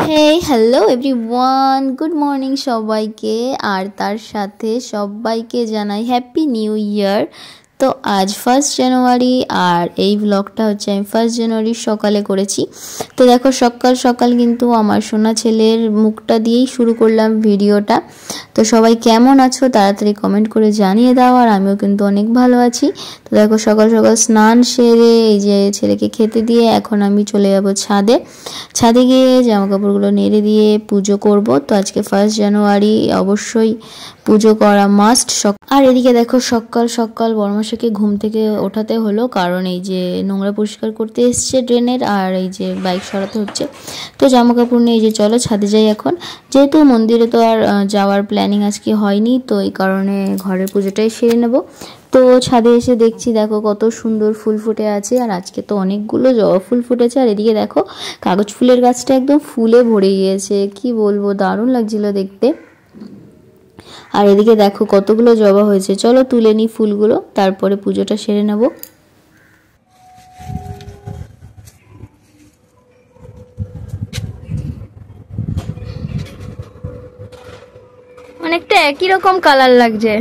হে hello everyone, good morning সবাইকে। আর তার সাথে সবাইকে জানাই হ্যাপি নিউ ইয়ার। তো আজ 1 জানুয়ারি, আর এই ব্লগটা হচ্ছে আমি 1 জানুয়ারির সকালে করেছি। তো দেখো সকাল সকাল কিন্তু আমার সোনা ছেলের মুখটা দিয়েই শুরু করলাম ভিডিওটা। তো সবাই কেমন আছো তাড়াতাড়ি কমেন্ট করে জানিয়ে দাও, আর আমিও কিন্তু অনেক ভালো আছি। তো দেখো সকাল সকাল স্নান সেরে এই যে ছেলেকে খেতে দিয়ে এখন আমি চলে যাব ছাদে গিয়ে জামা কাপড়গুলো নেড়ে দিয়ে পুজো করব। তো আজকে 1 জানুয়ারি, অবশ্যই পুজো করা মাস্ট। আর এদিকে দেখো সকাল সকাল বড়মাসাকে ঘুম থেকে ওঠাতে হলো, কারণ এই যে নোংরা পরিষ্কার করতে এসছে ড্রেনের, আর এই যে বাইক সরাতে হচ্ছে। তো জামা কাপড় নিয়ে এই যে চলো ছাদে যাই এখন। যেহেতু মন্দিরে তো আর যাওয়ার প্ল্যানিং আজকে হয়নি, তো এই কারণে ঘরের পুজোটাই সেরে নেব। তো ছাদে এসে দেখছি দেখো কত সুন্দর ফুল ফুটে আছে, আর আজকে তো অনেকগুলো জবা ফুল ফুটেছে। আর এদিকে দেখো কাগজ ফুলের গাছটা একদম ফুলে ভরে গিয়েছে, কি বলবো, দারুণ লাগছিল দেখতে। আর এদিকে দেখো কতগুলো জবা হয়েছে, চলো তুলে নিই ফুলগুলো, তারপরে পুজোটা সেরে নেব। অনেকটা একই রকম কালার লাগছে।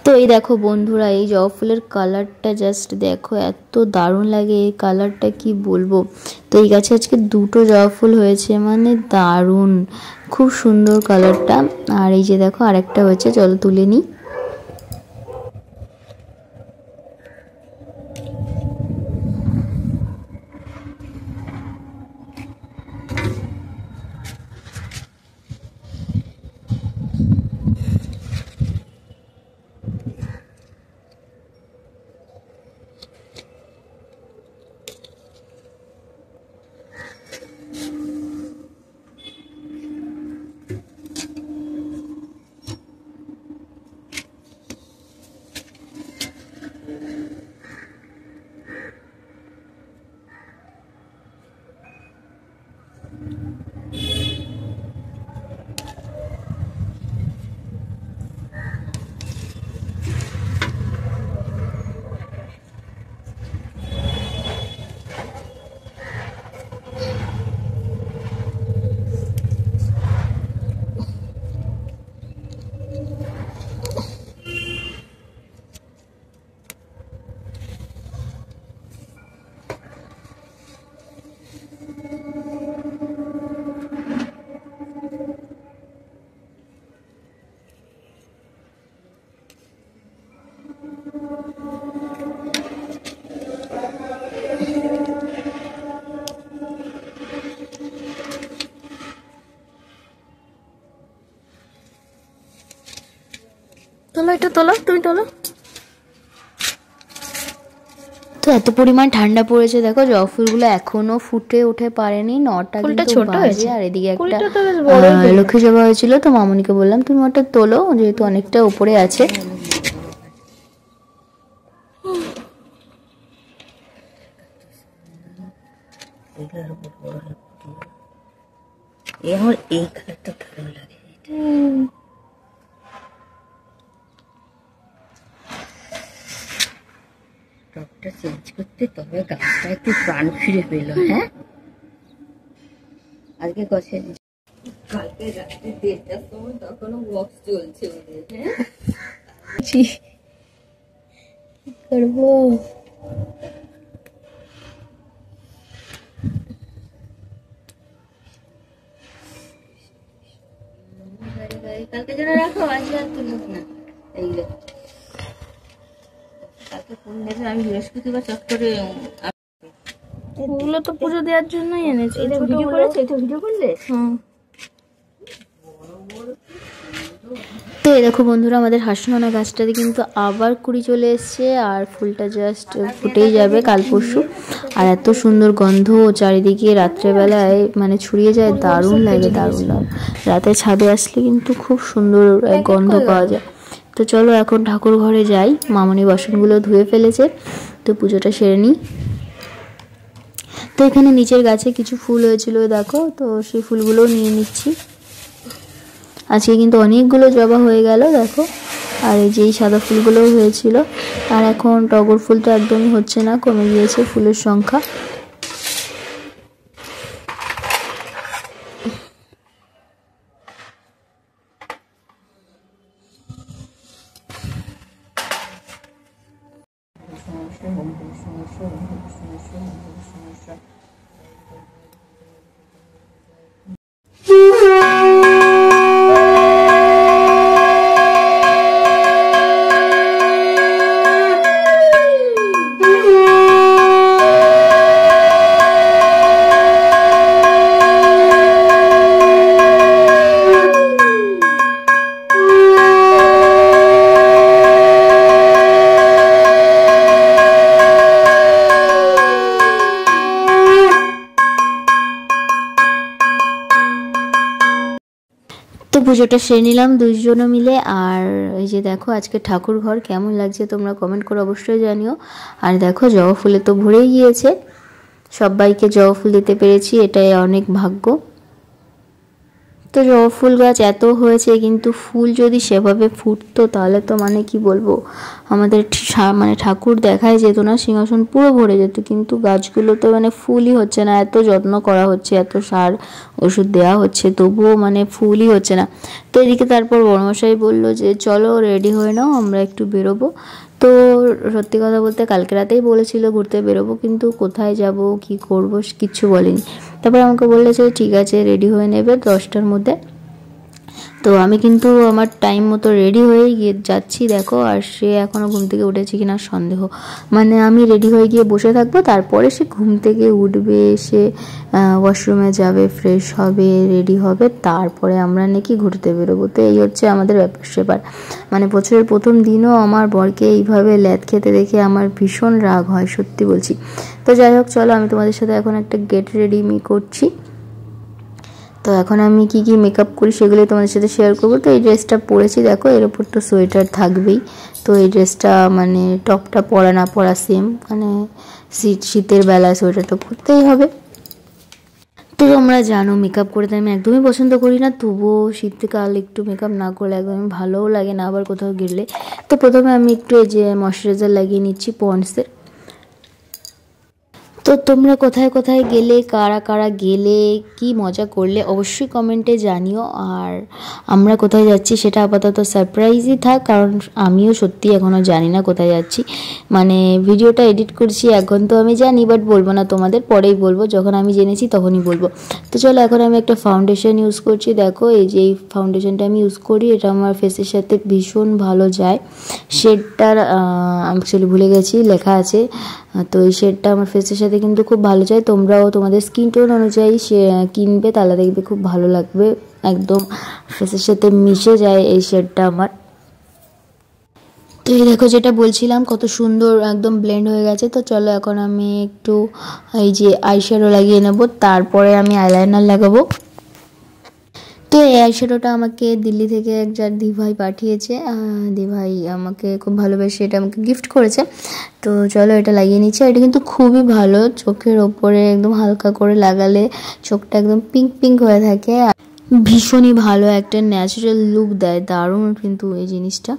তো এই দেখো বন্ধুরা, এই জবা ফুলের কালারটা জাস্ট দেখো, এত দারুণ লাগে এই কালারটা, কি বলবো। তো এই গাছে আজকে 2টো জবা ফুল হয়েছে, মানে দারুণ, খুব সুন্দর কালারটা। আর এই যে দেখো আরেকটা হয়েছে, চলো তুলে নিই। তোলো, এটা তোলো, তুমি তোলো। তো এত পরিমাণ ঠান্ডা পড়েছে, দেখো জবা ফুলগুলো এখনো ফুটে উঠে পারেনি, 9টা কিন্তু বাজে। আর এদিকে একটা লক্ষ্মী জবা হয়েছিল, তো মামুনিকে বললাম তুমি ওটা তোলো, যেহেতু অনেকটা উপরে আছে। আমার এই কালারটা ভালো লাগে, টপটা চেঞ্জ করতে, তবে গাছটা একটু প্রাণ ফিরে পেল। হ্যাঁ, আজকে গাছে কালকে রাত্রে 1:30টার সময় তখনও বক্স চলছে ওদের। হ্যাঁ, কি করবো, কালকে যেন রাখো, আজকে আর তুলো না। এইগুলো কালকে ফোন দেবে, আমি বৃহস্পতিবার চক্করে ওগুলো তো পুজো দেওয়ার জন্যই এনেছি। এটা ভিডিও করেছে, এটা ভিডিও করলে। তো এই দেখো বন্ধুরা, আমাদের হাসনানা গাছটাতে কিন্তু আবার কুড়ি চলে এসছে, আর ফুলটা জাস্ট ফুটেই যাবে কাল পরশু। আর এত সুন্দর গন্ধ চারিদিকে রাত্রেবেলায় মানে ছড়িয়ে যায়, দারুণ লাগে, দারুণ লাগে। রাতে ছাদে আসলে কিন্তু খুব সুন্দর গন্ধ পাওয়া যায়। তো চলো এখন ঠাকুর ঘরে যাই, মামনি বাসনগুলো ধুয়ে ফেলেছে, তো পুজোটা সেরে নিই। তো এখানে নিচের গাছে কিছু ফুল হয়েছিল দেখো, তো সেই ফুলগুলোও নিয়ে নিচ্ছি। আজকে কিন্তু অনেকগুলো জবা হয়ে গেল দেখো। আর এই যে এই সাদা ফুলগুলোও হয়েছিল। আর এখন টগর ফুলটা একদমই হচ্ছে না, কমে গিয়েছে ফুলের সংখ্যা। তো পুজোটা সেরে নিলাম দুইজনে মিলে। আর এই যে দেখো আজকে ঠাকুর ঘর কেমন লাগছে তোমরা কমেন্ট করে অবশ্যই জানিও। আর দেখো জবা ফুলে তো ভরেই গিয়েছে, সবাইকে জবা ফুল দিতে পেরেছি, এটাই অনেক ভাগ্য। তো জবা ফুল গাছ এত হয়েছে, কিন্তু ফুল যদি সেভাবে ফুটতো তাহলে তো মানে কি বলবো, আমাদের মানে ঠাকুর দেখাই যেত না, সিংহাসন পুরো ভরে যেত। কিন্তু গাছগুলো তো মানে ফুলই হচ্ছে না, এত যত্ন করা হচ্ছে, এত সার ওষুধ দেওয়া হচ্ছে, তবুও মানে ফুলই হচ্ছে না। তো এদিকে তারপর বড়মশাই বললো যে চলো রেডি হয়ে নাও, আমরা একটু বেরোবো। তো সত্যি কথা বলতে কালকে রাতেই বলেছিল ঘুরতে বেরোবো, কিন্তু কোথায় যাব কি করব কিচ্ছু বলেনি। তারপর আমাকে বললে যে ঠিক আছে রেডি হয়ে নেবে 10টার মধ্যে। তো আমি কিন্তু আমার টাইম মতো রেডি হয়ে গিয়ে যাচ্ছি দেখো। আর সে এখনও ঘুম থেকে উঠেছে কিনা সন্দেহ, মানে আমি রেডি হয়ে গিয়ে বসে থাকবো, তারপরে সে ঘুম থেকে উঠবে, সে ওয়াশরুমে যাবে, ফ্রেশ হবে, রেডি হবে, তারপরে আমরা নাকি ঘুরতে বেরোবো। তো এই হচ্ছে আমাদের ব্যাপার সেপার। মানে বছরের প্রথম দিনও আমার বরকে এইভাবে ল্যাদ খেতে দেখে আমার ভীষণ রাগ হয়, সত্যি বলছি। তো যাই হোক চলো, আমি তোমাদের সাথে এখন একটা গেট রেডি করছি। তো এখন আমি কি কি মেকআপ করি সেগুলোই তোমাদের সাথে শেয়ার করবো। তো এই ড্রেসটা পরেছি দেখো, এর ওপর তো সোয়েটার থাকবেই। তো এই ড্রেসটা মানে টপটা পরা না পরা সেম, মানে শীতের বেলায় সোয়েটার তো পরতেই হবে। তো তোমরা জানো মেকআপ করতে আমি একদমই পছন্দ করি না, তবুও শীতকাল একটু মেকআপ না করলে একদমই ভালোও লাগে না আবার কোথাও গেলে। তো প্রথমে আমি একটু এই যে ময়শ্চারাইজার লাগিয়ে নিচ্ছি পন্ডসের। তো তোমরা কোথায় কোথায় গেলে, কারা কারা গেলে, কি মজা করলে অবশ্যই কমেন্টে জানিও। আর আমরা কোথায় যাচ্ছি সেটা আপাতত সারপ্রাইজই থাক, কারণ আমিও সত্যি এখনও জানি না কোথায় যাচ্ছি। মানে ভিডিওটা এডিট করছি এখন, তো আমি জানি, বাট বলবো না তোমাদের, পরেই বলবো, যখন আমি জেনেছি তখনই বলবো। তো চলো এখন আমি একটা ফাউন্ডেশন ইউজ করছি দেখো, এই যে এই ফাউন্ডেশনটা আমি ইউজ করি, এটা আমার ফেসের সাথে ভীষণ ভালো যায়। শেডটার অ্যাকচুয়ালি ভুলে গেছি, লেখা আছে। তো এই শেডটা আমার ফেসের সাথে কিন্তু খুব ভালো যায়। তোমরাও তোমাদের স্কিন টোন অনুযায়ী সে কিনবে, তাহলে দেখবে খুব ভালো লাগবে, একদম ফেসের সাথে মিশে যায় এই শেডটা আমার। তো এই দেখো যেটা বলছিলাম কত সুন্দর একদম ব্লেন্ড হয়ে গেছে। তো চলো এখন আমি একটু এই যে আইশ্যাডো লাগিয়ে নেব, তারপরে আমি আইলাইনার লাগাবো। তো এই আইশ্যাডোটা আমাকে দিল্লি থেকে এক যার দিভাই পাঠিয়েছে, দিভাই আমাকে খুব ভালোবেসে এটা আমাকে গিফট করেছে। তো চলো এটা লাগিয়ে নিচ্ছি। এটা কিন্তু খুবই ভালো, চোখের ওপরে একদম হালকা করে লাগালে চোখটা একদম পিঙ্ক পিঙ্ক হয়ে থাকে, ভীষণই ভালো একটা ন্যাচারাল লুক দেয়, দারুণ কিন্তু এই জিনিসটা।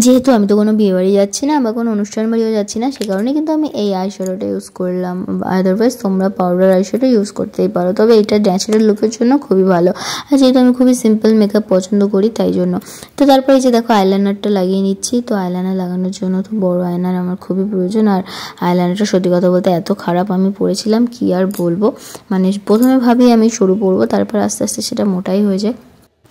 যেহেতু আমি তো কোনো বিয়ে বাড়ি যাচ্ছি না বা কোনো অনুষ্ঠান বাড়িও যাচ্ছি না, সে কারণে কিন্তু আমি এই আইশ্যাডোটা ইউজ করলাম। আদারওয়াইজ তোমরা পাউডার আইশ্যাডো ইউজ করতেই পারো, তবে এটা ন্যাচারাল লুকের জন্য খুবই ভালো। আর যেহেতু আমি খুবই সিম্পল মেকআপ পছন্দ করি তাই জন্য। তো তারপরে এই যে দেখো আইলাইনারটা লাগিয়ে নিচ্ছি। তো আইলাইনার লাগানোর জন্য তো বড় আয়নার আমার খুবই প্রয়োজন। আর আইলাইনারটা সত্যি কথা বলতে এত খারাপ আমি পরেছিলাম কি আর বলবো, মানে প্রথমে ভাবি আমি সরু পরবো, তারপর আস্তে আস্তে সেটা মোটাই হয়ে যায়।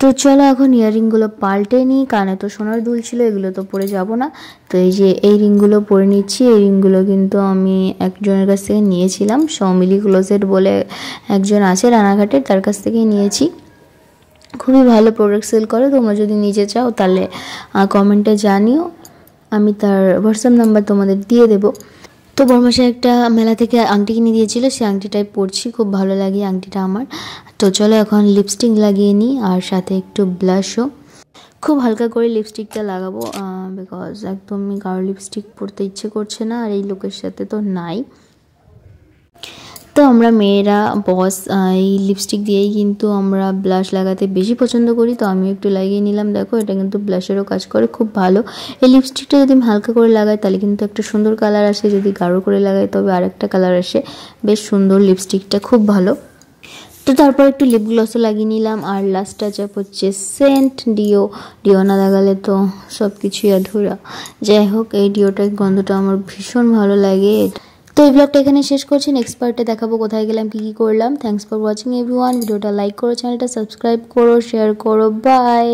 তো চলো এখন ইয়াররিংগুলো পাল্টে নিই, কানে তো সোনার দুল ছিল, এগুলো তো পরে যাব না। তো এই যে এই রিংগুলো পরে নিচ্ছি। এই রিংগুলো কিন্তু আমি একজনের কাছ থেকে নিয়েছিলাম, সৌমিলি ক্লোজেট বলে একজন আছে রানাঘাটে, তার কাছ থেকেই নিয়েছি। খুবই ভালো প্রোডাক্ট সেল করে, তোমরা যদি নিতে চাও তাহলে কমেন্টে জানিও, আমি তার হোয়াটসঅ্যাপ নাম্বার তোমাদের দিয়ে দেবো। তো বড়মশাই একটা মেলা থেকে আংটি কিনে দিয়েছিল, সেই আংটিটাই পরছি, খুব ভালো লাগে আংটিটা আমার। তো চলো এখন লিপস্টিক লাগিয়ে নিই, আর সাথে একটু ব্লাশও, খুব হালকা করে লিপস্টিকটা লাগাবো, বিকজ একদমই কারো লিপস্টিক পরতে ইচ্ছে করছে না, আর এই লুকের সাথে তো নাই। তো আমরা মেয়েরা বস এই লিপস্টিক দিয়েই কিন্তু আমরা ব্লাশ লাগাতে বেশি পছন্দ করি, তো আমি একটু লাগিয়ে নিলাম। দেখো এটা কিন্তু ব্লাশেরও কাজ করে খুব ভালো। এই লিপস্টিকটা যদি আমি হালকা করে লাগাই তাহলে কিন্তু একটা সুন্দর কালার আসে, যদি গাঢ় করে লাগাই তবে আরেকটা কালার আসে। বেশ সুন্দর লিপস্টিকটা, খুব ভালো। তো তারপর একটু লিপ গ্লসও লাগিয়ে নিলাম। আর লাস্ট টাচ আপ হচ্ছে সেন্ট ডিও না লাগালে তো সব কিছুই অধুরা। যাই হোক, এই ডিওটার গন্ধটা আমার ভীষণ ভালো লাগে। তো এই ব্লগটা এখানে শেষ করছি, নেক্সট পার্টে দেখাবো কোথায় গেলাম, কি করলাম। Thanks for watching everyone. ভিডিওটা লাইক করো, চ্যানেলটা সাবস্ক্রাইব করো, শেয়ার করো। বাই।